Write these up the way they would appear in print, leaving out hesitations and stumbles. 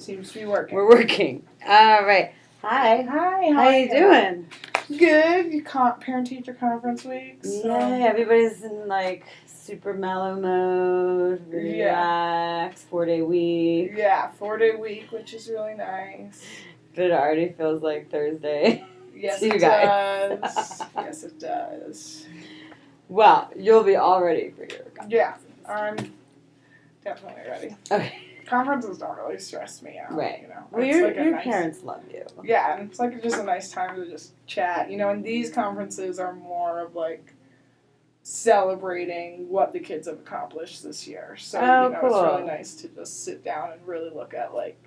Seems to be working. We're working. All right. Hi. Hi. How you doing? Good. Parent-teacher conference week. So. Yeah, everybody's in like super mellow mode. Relax. 4-day week. Yeah, 4-day week, which is really nice. But it already feels like Thursday. Yes, to you it guys. does. Yes, it does. Well, you'll be all ready for your conference. Yeah, I'm definitely ready. Okay. Conferences don't really stress me out. Right. You know, Well, it's your nice, parents love you. Yeah, and it's like just a nice time to just chat. You know, and these conferences are more of like celebrating what the kids have accomplished this year. So, cool. It's really nice to just sit down and really look at like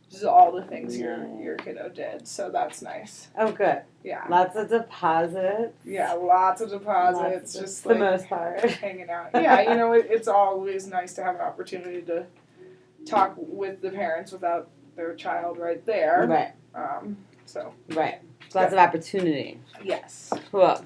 just all the things your kiddo did. So that's nice. Oh, good. Yeah. Lots of deposits. Yeah, lots of deposits. Just the like most part. hanging out. Yeah, it's always nice to have an opportunity to talk with the parents without their child right there. Right. Right. Lots of opportunity. Yes. Cool.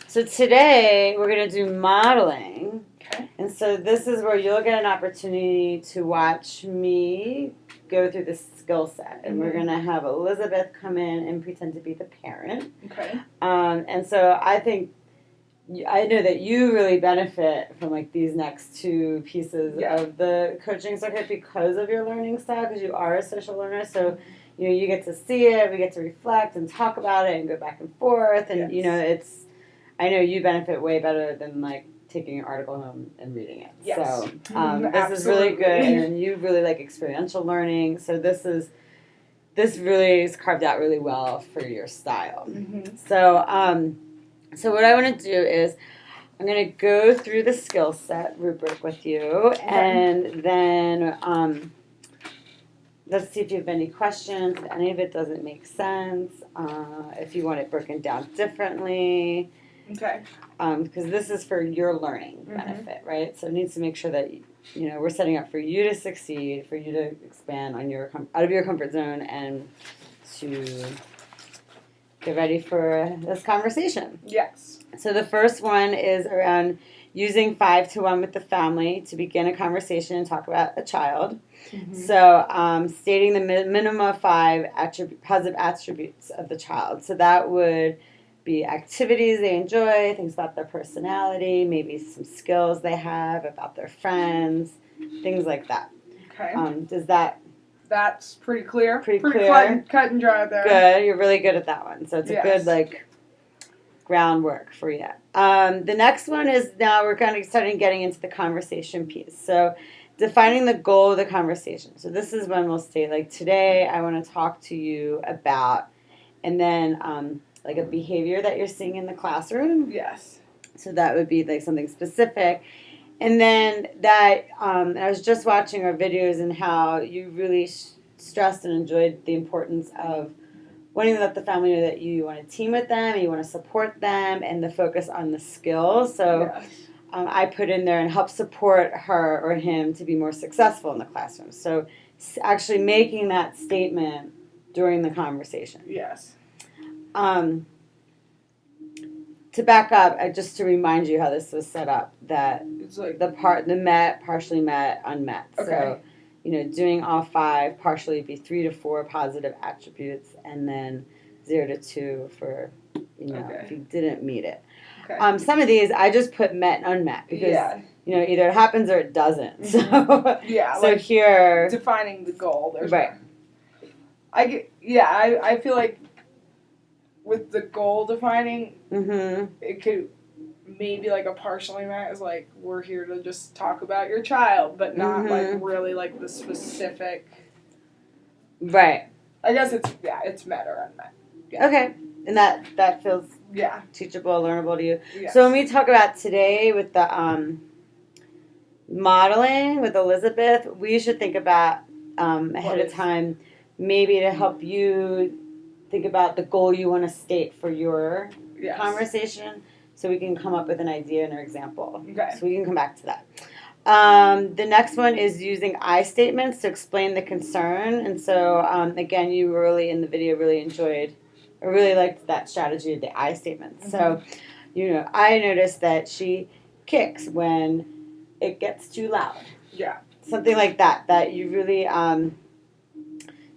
So today we're going to do modeling. Okay. And so this is where you'll get an opportunity to watch me go through the skill set. And we're going to have Elizabeth come in and pretend to be the parent. Okay. And so I know that you really benefit from like these next two pieces of the coaching circuit because of your learning style, because you are a social learner. So, you get to see it, we get to reflect and talk about it and go back and forth. And, I know you benefit way better than like taking an article home and reading it. Yes. So this is really good. And you really like experiential learning. So this really is carved out really well for your style. Mm-hmm. So what I want to do is I'm going to go through the skill set rubric with you, and then let's see if you have any questions, if any of it doesn't make sense, if you want it broken down differently. Okay. Because this is for your learning benefit, right? So it needs to make sure that, we're setting up for you to succeed, for you to expand on out of your comfort zone and to get ready for this conversation. Yes. So the first one is around using 5-to-1 with the family to begin a conversation and talk about a child. Mm-hmm. So stating the minimum of 5 positive attributes of the child. So that would be activities they enjoy, things about their personality, maybe some skills they have about their friends, things like that. Okay. That's pretty clear. Pretty clear. Cut and dry there. Good. You're really good at that one. So it's a good, groundwork for you. The next one is now we're kind of starting getting into the conversation piece. So defining the goal of the conversation. So this is when we'll say, today I want to talk to you about, and then, a behavior that you're seeing in the classroom. Yes. So that would be, something specific. And then that, I was just watching our videos and how you really stressed and enjoyed the importance of wanting to let the family know that you want to team with them, and you want to support them, and the focus on the skills. So I put in there and help support her or him to be more successful in the classroom. So actually making that statement during the conversation. Yes. To back up, just to remind you how this was set up, that it's like the met, partially met, unmet. Okay. So, doing all 5, partially be 3 to 4 positive attributes, and then 0 to 2 for, if you didn't meet it. Okay. Some of these I just put met and unmet because, either it happens or it doesn't. Mm-hmm. So, so here. Defining the goal. Right. I feel like with the goal defining, it could maybe a partially met is we're here to just talk about your child, but not really the specific. Right. I guess it's met or unmet. Yeah. Okay, and that feels teachable, learnable to you. Yes. So when we talk about today with the modeling with Elizabeth, we should think about ahead of time, maybe to help you think about the goal you want to state for your conversation, so we can come up with an idea and an example. Okay. So we can come back to that. The next one is using I statements to explain the concern. And so, again, you really, in the video, really enjoyed, or really liked that strategy of the I statements. So, I noticed that she kicks when it gets too loud. Yeah. Something like that you really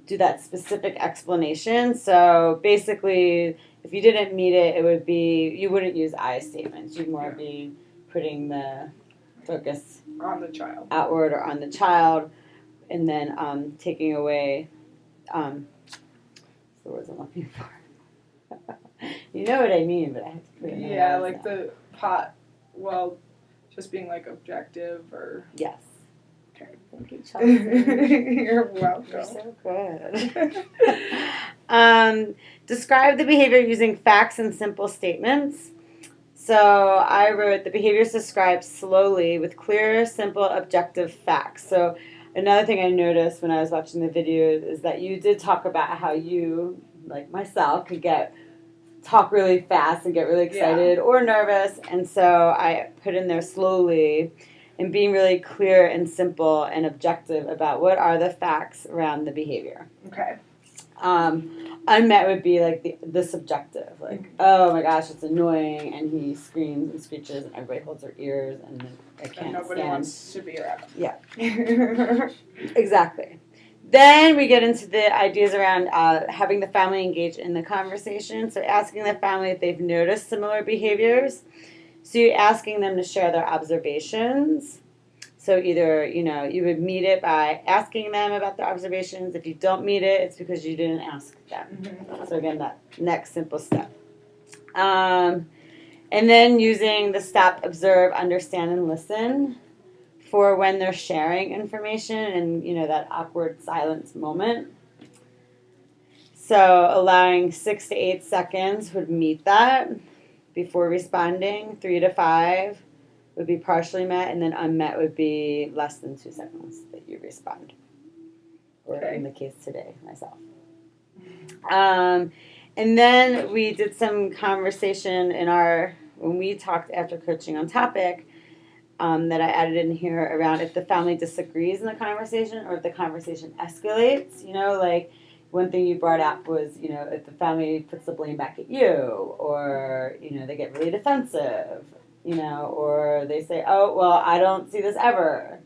do that specific explanation. So basically, if you didn't meet it, it would be, you wouldn't use I statements. You'd more be putting the focus on the child, outward or on the child, and then taking away, what's the words I'm looking for? You know what I mean, but I have to put it in the yeah, words like now. the pot. Well, just being like objective or. Yes. Okay. Thank you, Chelsea. You're welcome. You're so good. Describe the behavior using facts and simple statements. So I wrote, the behavior is described slowly with clear, simple, objective facts. So another thing I noticed when I was watching the video is that you did talk about how you, like myself, could talk really fast and get really excited or nervous. And so I put in there slowly and being really clear and simple and objective about what are the facts around the behavior. Okay. Unmet would be like the subjective, like, oh my gosh, it's annoying, and he screams and screeches, and everybody holds their ears, and I can't and nobody stand. wants to be around. Yeah. Exactly. Then we get into the ideas around having the family engage in the conversation. So asking the family if they've noticed similar behaviors. So you're asking them to share their observations. So either, you would meet it by asking them about their observations. If you don't meet it, it's because you didn't ask them. Mm-hmm. So again, that next simple step. And then using the stop, observe, understand, and listen for when they're sharing information and, that awkward silence moment. So allowing 6 to 8 seconds would meet that before responding. 3 to 5 would be partially met, and then unmet would be less than 2 seconds that you respond. Or in the case today, myself. And then we did some conversation when we talked after coaching on topic, that I added in here around if the family disagrees in the conversation or if the conversation escalates. Like one thing you brought up was, if the family puts the blame back at you, or, they get really defensive, or they say, oh, well, I don't see this ever.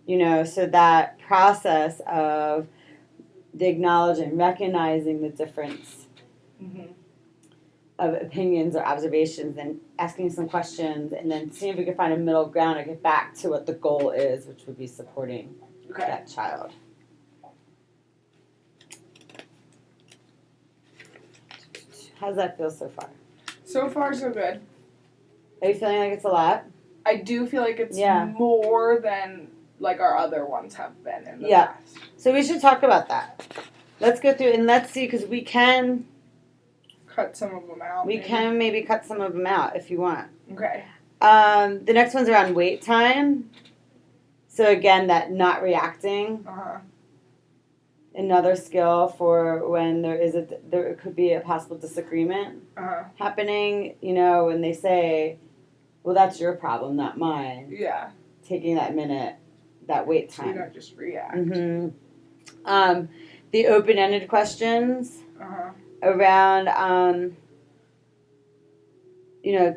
So that process of the acknowledging, recognizing the difference of opinions or observations, and asking some questions, and then seeing if we can find a middle ground or get back to what the goal is, which would be supporting that child. How's that feel so far? So far, so good. Are you feeling like it's a lot? I do feel like it's more than like our other ones have been in the past. So we should talk about that. Let's go through and let's see, because we can cut some of them out. We can maybe cut some of them out if you want. Okay. The next one's around wait time. So again, that not reacting. Another skill for when there could be a possible disagreement happening. When they say, "Well, that's your problem, not mine." Yeah. Taking that minute, that wait time. So you don't just react. Mm-hmm. The open-ended questions around.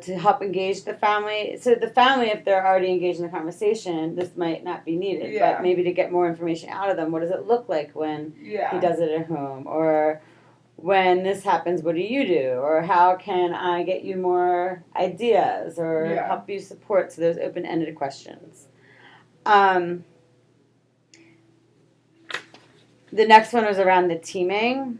To help engage the family. So the family, if they're already engaged in the conversation, this might not be needed. Yeah. But maybe to get more information out of them, what does it look like when he does it at home? Or when this happens, what do you do? Or how can I get you more ideas? Or help you support? So those open-ended questions. The next one was around the teaming.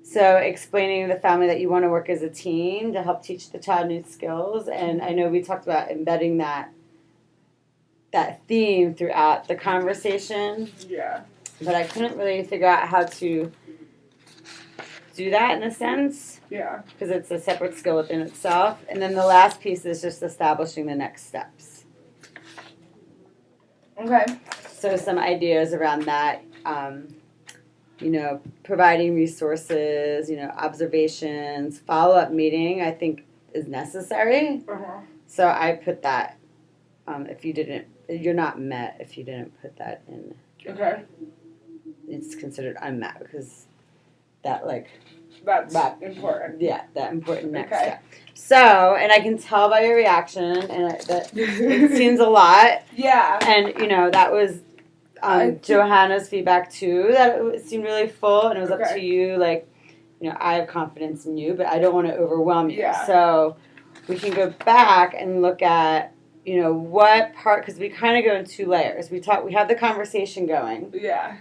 So explaining to the family that you want to work as a team to help teach the child new skills. And I know we talked about embedding that theme throughout the conversation. Yeah. But I couldn't really figure out how to do that in a sense. Yeah. Because it's a separate skill within itself. And then the last piece is just establishing the next steps. Okay. So some ideas around that. Providing resources, observations, follow-up meeting, I think is necessary. So I put that, you're not met if you didn't put that in. Okay. It's considered unmet because that that's important. Yeah, that important next step. So, and I can tell by your reaction, and that it seems a lot. Yeah. And, that was Johanna's feedback too, that it seemed really full, and it was up Okay. to you, like, I have confidence in you, but I don't want to overwhelm you. Yeah. So we can go back and look at, what part, because we kind of go in 2 layers. We have the conversation going, Yeah.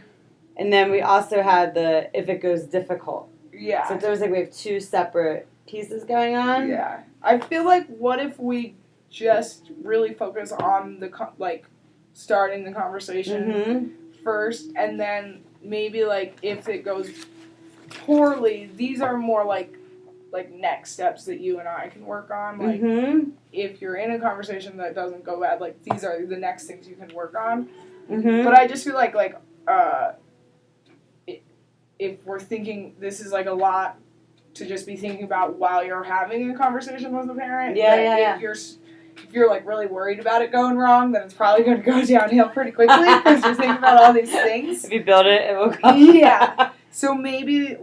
and then we also have the if it goes difficult. Yeah. So it's always like we have 2 separate pieces going on. Yeah. I feel like, what if we just really focus on the starting the conversation first, and then maybe if it goes poorly, these are more like next steps that you and I can work on. If you're in a conversation that doesn't go bad, these are the next things you can work on. But I just feel if we're thinking this is a lot to just be thinking about while you're having a conversation with a parent. If you're really worried about it going wrong, then it's probably going to go downhill pretty quickly because you're thinking about all these things. If you build it, it will come. Yeah. So maybe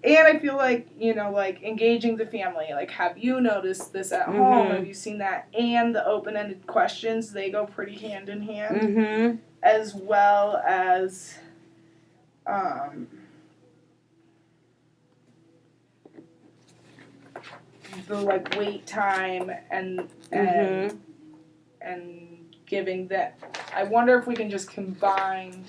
and I feel engaging the family. Have you noticed this at home? Have you seen that? And the open-ended questions, they go pretty hand in hand. As well as the wait time and giving that. I wonder if we can just combine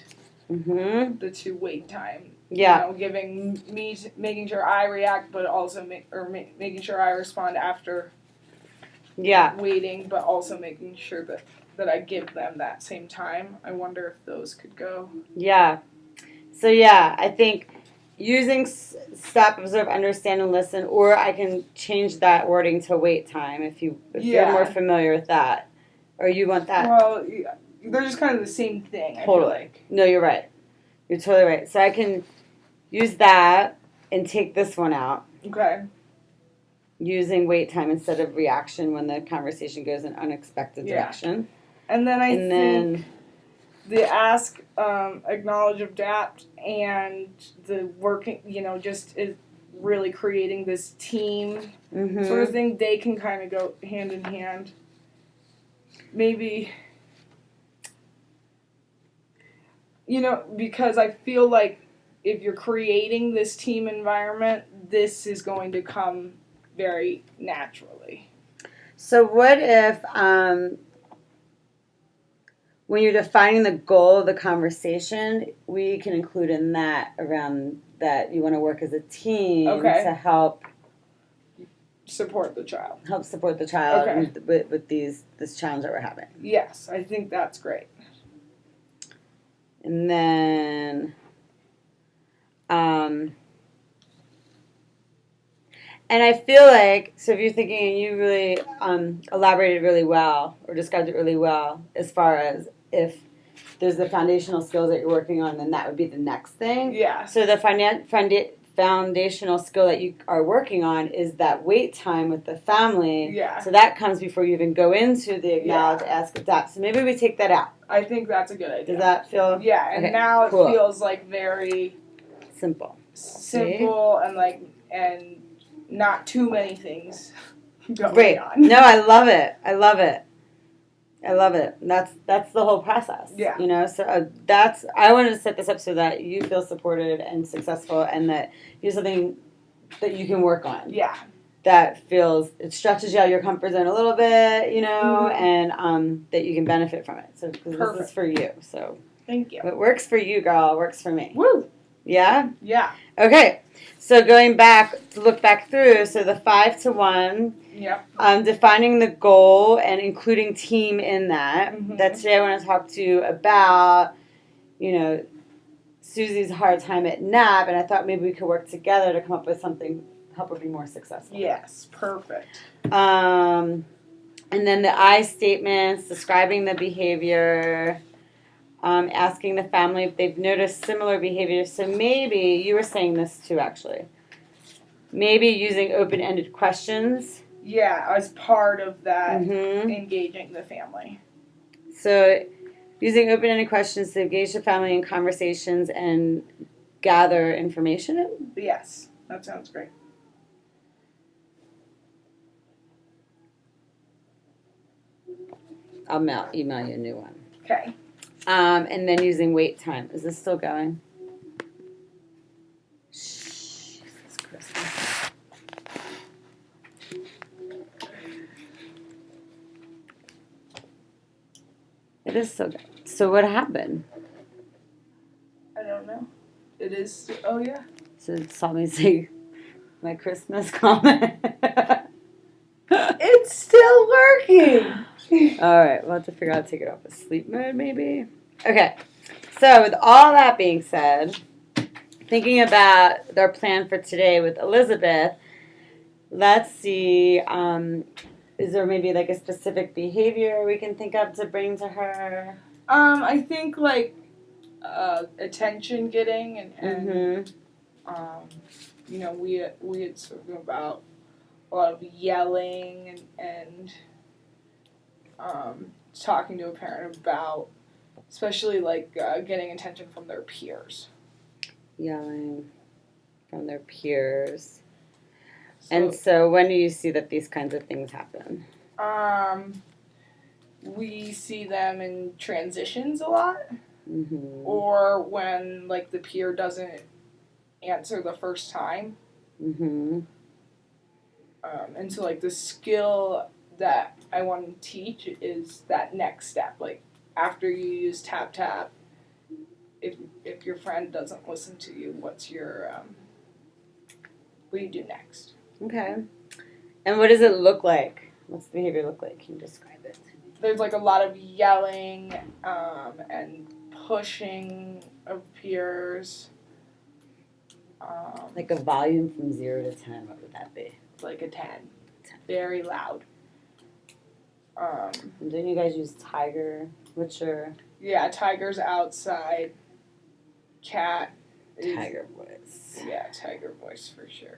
the 2 wait time. Yeah. Giving me making sure I react, but also making sure I respond after. Yeah. Waiting, but also making sure that I give them that same time. I wonder if those could go. Yeah. So I think using stop, observe, understand, and listen, or I can change that wording to wait time if you're more familiar with that, or you want that. Well, they're just kind of the same thing. Totally. I feel like. No, you're right. You're totally right. So I can use that and take this one out. Okay. Using wait time instead of reaction when the conversation goes in unexpected direction. And then I think the ask, acknowledge, adapt, and the working, just is really creating this team sort of thing. They can kind of go hand in hand. Maybe, because I feel like if you're creating this team environment, this is going to come very naturally. So what if when you're defining the goal of the conversation, we can include in that around that you want to work as a team to help support the child. Help support the child with this challenge that we're having. Yes, I think that's great. And then and I feel like, so if you're thinking, you really elaborated really well or described it really well as far as if there's the foundational skills that you're working on, then that would be the next thing. Yeah. So the foundational skill that you are working on is that wait time with the family. Yeah. So that comes before you even go into the acknowledge, ask, adapt. So maybe we take that out. I think that's a good idea. Does that feel? Yeah, and now it feels very simple and not too many things going on. No, I love it. I love it. That's the whole process. Yeah. So I wanted to set this up so that you feel supported and successful, and that you have something that you can work on. Yeah. That it stretches you out of your comfort zone a little bit, and that you can benefit from it. So because this is for you. So thank you. What works for you, girl, works for me. Woo. Yeah? Yeah. Okay. So going back to look back through, so the 5 to 1. Yep. Defining the goal and including team in that. That today I want to talk to you about, Susie's hard time at NAP, and I thought maybe we could work together to come up with something to help her be more successful. Yes, perfect. And then the I statements, describing the behavior, asking the family if they've noticed similar behavior. So maybe, you were saying this too actually, maybe using open-ended questions. Yeah, as part of that, engaging the family. So using open-ended questions to engage the family in conversations and gather information. Yes, that sounds great. I'll email you a new one. Okay. And then using wait time. Is this still going? Shh. Jesus Christ. It is still going. So what happened? I don't know. It is. Oh yeah. So it saw me say my Christmas comment. It's still working. All right, we'll have to figure out how to take it off of sleep mode, maybe. Okay, so with all that being said, thinking about our plan for today with Elizabeth, let's see, is there maybe like a specific behavior we can think of to bring to her? I think like attention getting and you know, we had spoken about a lot of yelling and talking to a parent about, especially like getting attention from their peers. Yelling from their peers. So, And so when do you see that these kinds of things happen? we see them in transitions a lot, Mm-hmm. or when like the peer doesn't answer the first time. Mm-hmm. And so like the skill that I want to teach is that next step. Like after you use tap tap, if your friend doesn't listen to you, what's your what do you do next? Okay. And what does it look like? What's the behavior look like? Can you describe it? There's like a lot of yelling and pushing of peers. Like a volume from 0 to 10, what would that be? Like a 10. Very loud. And didn't you guys use Tiger? What's your Yeah, Tiger's outside. Cat is, Tiger voice? Yeah, Tiger voice for sure.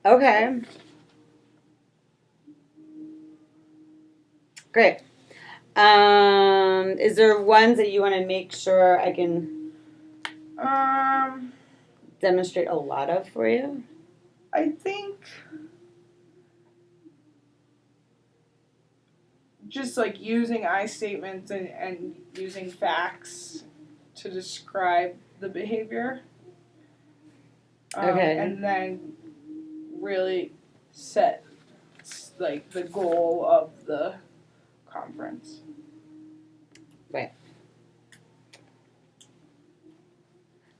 Okay. Great. Is there ones that you want to make sure I can demonstrate a lot of for you? I think just like using I statements and using facts to describe the behavior. Okay. And then really set like the goal of the conference.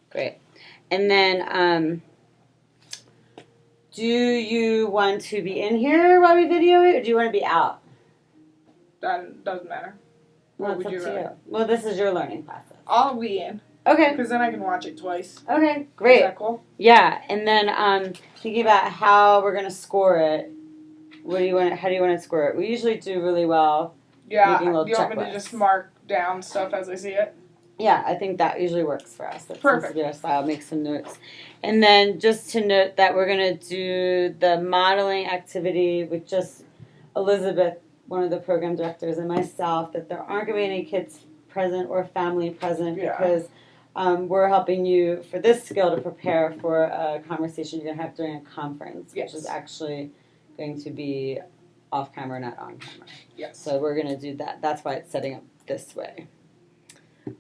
Great. And then, do you want to be in here while we video it, or do you want to be out? That doesn't matter. Well, What it's would up you to rather? you. Well, this is your learning process. I'll be in Okay. because then I can watch it twice. Okay. Is Great. that cool? Yeah. And then, thinking about how we're gonna score it. What do you want? How do you want to score it? We usually do really well. Yeah. Making little Do you want me to checklists. just mark down stuff as I see it? Yeah, I think that usually works for us. That Perfect. seems to be our style. Make some notes. And then just to note that we're going to do the modeling activity with just Elizabeth, one of the program directors, and myself, that there aren't going to be any kids present or family present because we're helping you for this skill to prepare for a conversation you're going to have during a conference, which is actually going to be off camera, not on camera. Yes. So we're going to do that. That's why it's setting up this way.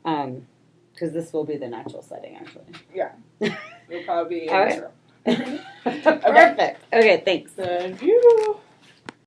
Because this will be the natural setting, actually. Yeah. It'll probably be in All this right. room. Perfect. Okay, thanks. Thank you.